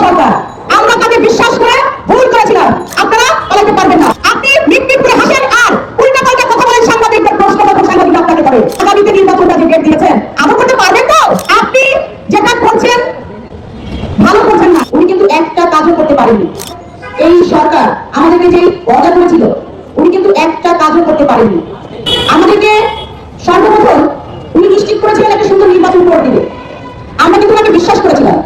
সরকার, আমরা তাকে বিশ্বাস করে ভুল করেছিলাম। আপনারা পালাতে পারবেন না। আপনি মিটমিট হাসেন আর উল্টা পাল্টা কথা বলেন, সাংবাদিকদের প্রশ্ন করেন, সাংবাদিক আপনাকে করে। আগামীতে নির্বাচনটা যে ডেট দিয়েছেন আদৌ করতে পারবেন তো? আপনি যেটা করছেন ভালো করছেন না। উনি কিন্তু একটা কাজও করতে পারেননি। এই সরকার আমাদেরকে যে ওয়াদা করেছিল উনি কিন্তু একটা কাজও করতে পারেননি। আমাদেরকে সর্বপ্রথম উনি নিশ্চিত করেছিলেন একটা সুন্দর নির্বাচন করে দিবে। আমরা কিন্তু ওনাকে বিশ্বাস করেছিলাম।